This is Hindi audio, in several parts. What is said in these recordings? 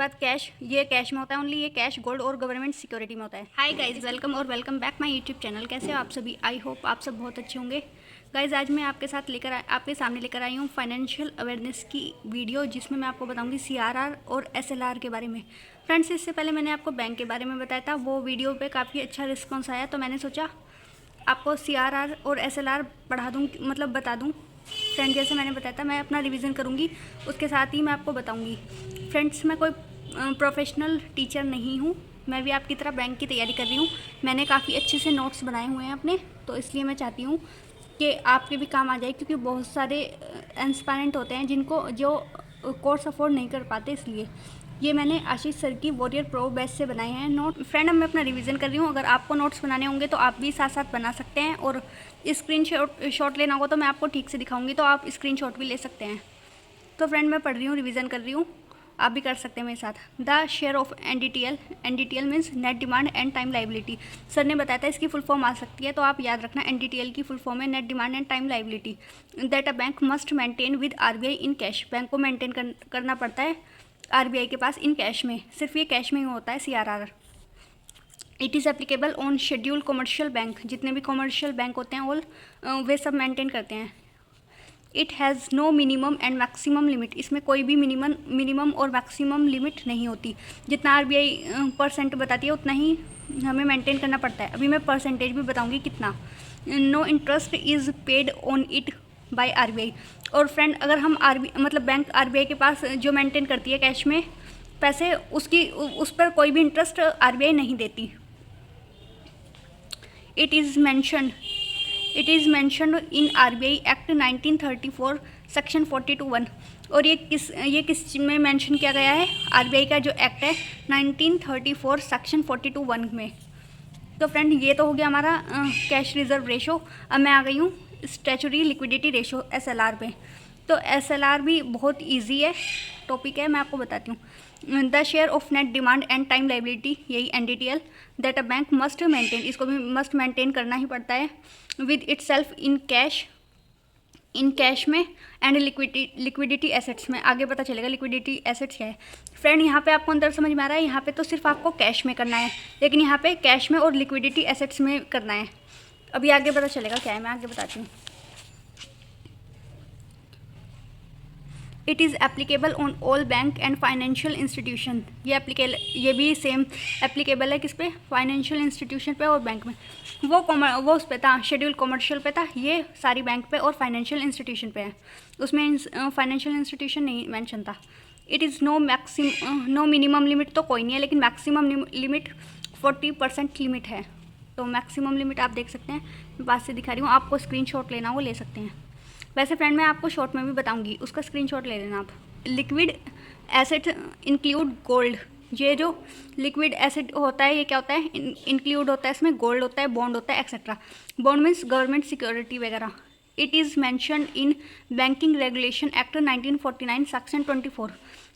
बाद कैश, ये कैश में होता है ओनली, ये कैश गोल्ड और गवर्नमेंट सिक्योरिटी में होता है। हाय गाइस, वेलकम और welcome back my YouTube channel. कैसे हो आप सभी? आई होप आप सब बहुत अच्छे होंगे। गाइस आज मैं आपके सामने लेकर आई हूँ फाइनेंशियल अवेयरनेस की वीडियो, जिसमें मैं आपको बताऊँगी CRR और SLR के बारे में। फ्रेंड्स, इससे पहले मैंने आपको बैंक के बारे में बताया था, वो वीडियो पर काफ़ी अच्छा रिस्पॉन्स आया, तो मैंने सोचा आपको CRR और SLR बता दूँ। फ्रेंड, जैसे मैंने बताया था, मैं अपना रिवीजन करूँगी, उसके साथ ही मैं आपको बताऊँगी। फ्रेंड्स, मैं कोई प्रोफेशनल टीचर नहीं हूँ, मैं भी आपकी तरह बैंक की तैयारी कर रही हूँ। मैंने काफ़ी अच्छे से नोट्स बनाए हुए हैं अपने, तो इसलिए मैं चाहती हूँ कि आपके भी काम आ जाए, क्योंकि बहुत सारे एस्पायरेंट होते हैं जो कोर्स अफोर्ड नहीं कर पाते। इसलिए ये मैंने आशीष सर की वॉरियर प्रो बैच से बनाए हैं नोट। फ्रेंड, अब मैं अपना रिवीजन कर रही हूँ। अगर आपको नोट्स बनाने होंगे तो आप भी साथ साथ बना सकते हैं, और स्क्रीन शॉट लेना होगा तो मैं आपको ठीक से दिखाऊंगी, तो आप स्क्रीन शॉट भी ले सकते हैं। तो फ्रेंड, मैं पढ़ रही हूँ, रिवीजन कर रही हूँ, आप भी कर सकते हैं मेरे साथ। The share of NDTL means net demand and time liability. Sir ने बताया था इसकी फुल फॉर्म आ सकती है, तो आप याद रखना, NDTL की फुल फॉर्म है net demand and time liability, that a bank must maintain with RBI in cash. Bank को मेंटेन करना पड़ता है RBI के पास इन कैश में, सिर्फ ये कैश में ही होता है CRR। It is applicable on schedule commercial bank, जितने भी कमर्शियल बैंक होते हैं ऑल वे सब मेंटेन करते हैं। It has no minimum and maximum limit, इसमें कोई भी मिनिमम और मैक्सिमम लिमिट नहीं होती। जितना RBI % बताती है उतना ही हमें मेंटेन करना पड़ता है। अभी मैं परसेंटेज भी बताऊंगी कितना। No interest is paid on it by RBI। और फ्रेंड, अगर हम बैंक RBI के पास जो मेंटेन करती है कैश में पैसे, उस पर कोई भी इंटरेस्ट RBI नहीं देती। It is mentioned in RBI act 1934 section 42(1). और ये किस में मेंशन किया गया है? RBI का जो एक्ट है 1934 सेक्शन 42(1) में। तो फ्रेंड, ये तो हो गया हमारा कैश रिजर्व रेशो। अब मैं आ गई हूँ स्टैचुरी लिक्विडिटी रेशो SLR पे। तो SLR भी बहुत ईजी है, टॉपिक है, मैं आपको बताती हूँ। The share of net demand and time liability, यही NDTL, that a bank must maintain, इसको भी मस्ट मेंटेन करना ही पड़ता है, with it self in cash में एंड लिक्विडिटी एसेट्स में। आगे पता चलेगा लिक्विडिटी एसेट्स क्या है। फ्रेंड, यहाँ पे आपको अंदर समझ में आ रहा है? यहाँ पे तो सिर्फ आपको कैश में करना है, लेकिन यहाँ पे कैश में और लिक्विडिटी एसेट्स में करना है। अभी आगे पता चलेगा क्या है, मैं आगे बताती हूँ। It is applicable on all bank and financial institution. ये भी सेम एप्लीकेबल है किस पे? फाइनेंशियल इंस्टीट्यूशन पे और बैंक में। वो उस पे था, शेड्यूल कमर्शियल पे था, ये सारी बैंक पे और फाइनेंशियल इंस्टीट्यूशन पे है। उसमें फाइनेंशियल इंस्टीट्यूशन नहीं मेंशन था। It is no minimum limit तो कोई नहीं है, लेकिन मैक्सिमम लिमिट 40% लिमिट है। तो मैक्सिमम लिमिट आप देख सकते हैं, मैं पास से दिखा रही हूँ, आपको स्क्रीनशॉट लेना हो ले सकते हैं। वैसे फ्रेंड, मैं आपको शॉर्ट में भी बताऊंगी, उसका स्क्रीनशॉट ले लेना आप। Liquid asset include gold. ये जो लिक्विड एसेट होता है, ये क्या होता है? इंक्लूड होता है, इसमें गोल्ड होता है, बॉन्ड होता है, etcetera. Bond means government security वगैरह। It is mentioned in Banking Regulation Act 1949 section 24।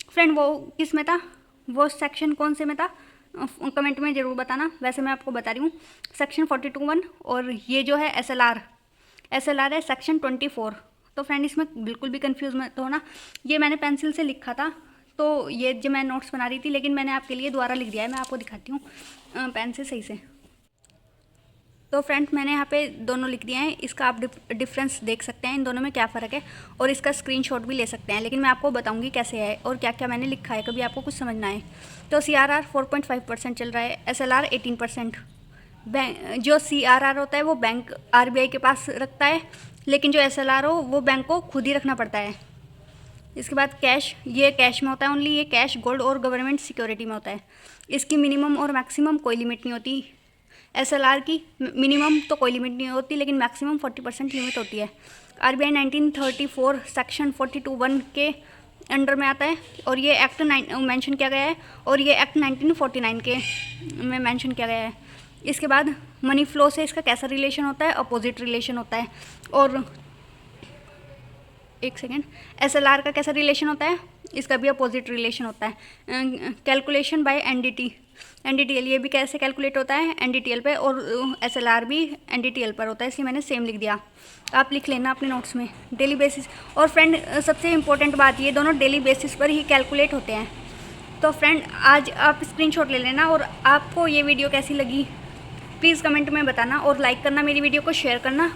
Friend, वो किस में था? वो सेक्शन कौन से में था? कमेंट में ज़रूर बताना। वैसे मैं आपको बता रही हूँ, सेक्शन 42(1), और ये जो है SLR है सेक्शन 24। तो फ्रेंड, इसमें बिल्कुल भी कंफ्यूज मत होना। ये मैंने पेंसिल से लिखा था, तो ये जो मैं नोट्स बना रही थी, लेकिन मैंने आपके लिए दोबारा लिख दिया है। मैं आपको दिखाती हूँ पेन से सही से। तो फ्रेंड्स, मैंने यहाँ पे दोनों लिख दिए हैं। इसका आप डिफरेंस देख सकते हैं, इन दोनों में क्या फ़र्क है, और इसका स्क्रीनशॉट भी ले सकते हैं, लेकिन मैं आपको बताऊंगी कैसे है और क्या क्या मैंने लिखा है, कभी आपको कुछ समझना है। तो CRR 4.5% चल रहा है, SLR 18%। जो CRR होता है वो बैंक RBI के पास रखता है, लेकिन जो SLR हो वो बैंक को खुद ही रखना पड़ता है। इसके बाद कैश, ये कैश में होता है ओनली, ये कैश गोल्ड और गवर्नमेंट सिक्योरिटी में होता है। इसकी मिनिमम और मैक्सिमम कोई लिमिट नहीं होती। SLR की मिनिमम तो कोई लिमिट नहीं होती, लेकिन मैक्सिमम 40% लिमिट होती है। RBI 1934 सेक्शन 42(1) के अंडर में आता है, और ये एक्ट मेंशन किया गया है, और ये एक्ट 1949 के में मेंशन किया गया है। इसके बाद मनी फ्लो से इसका कैसा रिलेशन होता है? अपोजिट रिलेशन होता है। और एक सेकेंड, SLR का कैसा रिलेशन होता है? इसका भी अपोजिट रिलेशन होता है। कैलकुलेशन बाय NDTL, ये भी कैसे कैलकुलेट होता है? NDTL पे, और SLR भी NDTL पर होता है, इसलिए मैंने सेम लिख दिया। आप लिख लेना अपने नोट्स में, डेली बेसिस। और फ्रेंड, सबसे इंपॉर्टेंट बात, ये दोनों डेली बेसिस पर ही कैलकुलेट होते हैं। तो फ्रेंड आज आप स्क्रीनशॉट ले लेना, और आपको ये वीडियो कैसी लगी प्लीज़ कमेंट में बताना, और लाइक करना, मेरी वीडियो को शेयर करना।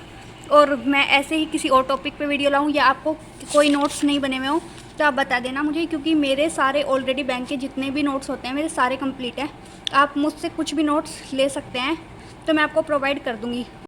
और मैं ऐसे ही किसी और टॉपिक पे वीडियो लाऊं, या आपको कोई नोट्स नहीं बने हुए हो तो आप बता देना मुझे, क्योंकि मेरे सारे ऑलरेडी बैंक के जितने भी नोट्स होते हैं मेरे सारे कंप्लीट हैं। आप मुझसे कुछ भी नोट्स ले सकते हैं तो मैं आपको प्रोवाइड कर दूँगी।